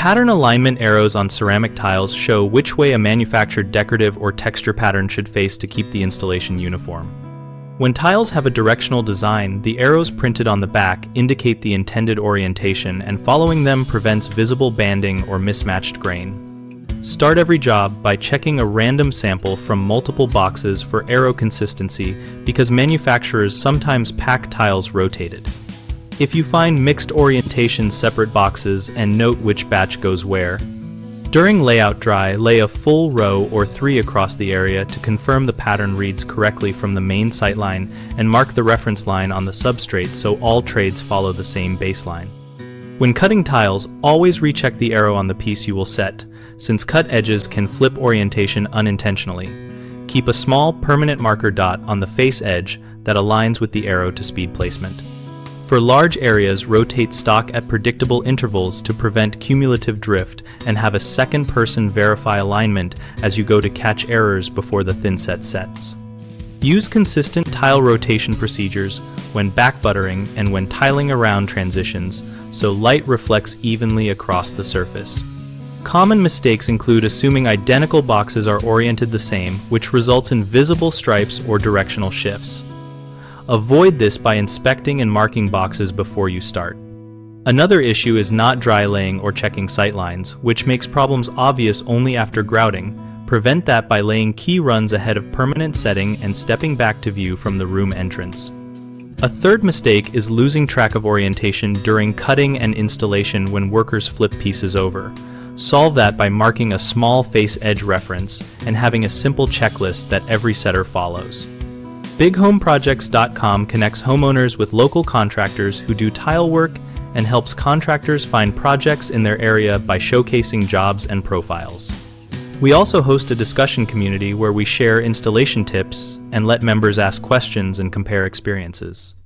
pattern alignment arrows on ceramic tiles show which way a manufactured decorative or texture pattern should face to keep the installation uniform. When tiles have a directional design, the arrows printed on the back indicate the intended orientation, and following them prevents visible banding or mismatched grain. Start every job by checking a random sample from multiple boxes for arrow consistency, because manufacturers sometimes pack tiles rotated. If you find mixed orientation, separate boxes and note which batch goes where. During layout dry, lay a full row or 3 across the area to confirm the pattern reads correctly from the main sightline, and mark the reference line on the substrate so all trades follow the same baseline. When cutting tiles, always recheck the arrow on the piece you will set, since cut edges can flip orientation unintentionally. Keep a small permanent marker dot on the face edge that aligns with the arrow to speed placement. For large areas, rotate stock at predictable intervals to prevent cumulative drift, and have a second person verify alignment as you go to catch errors before the thinset sets. Use consistent tile rotation procedures when backbuttering and when tiling around transitions, so light reflects evenly across the surface. Common mistakes include assuming identical boxes are oriented the same, which results in visible stripes or directional shifts. Avoid this by inspecting and marking boxes before you start. Another issue is not dry laying or checking sightlines, which makes problems obvious only after grouting. Prevent that by laying key runs ahead of permanent setting and stepping back to view from the room entrance. A third mistake is losing track of orientation during cutting and installation when workers flip pieces over. Solve that by marking a small face edge reference and having a simple checklist that every setter follows. BigHomeProjects.com connects homeowners with local contractors who do tile work and helps contractors find projects in their area by showcasing jobs and profiles. We also host a discussion community where we share installation tips and let members ask questions and compare experiences.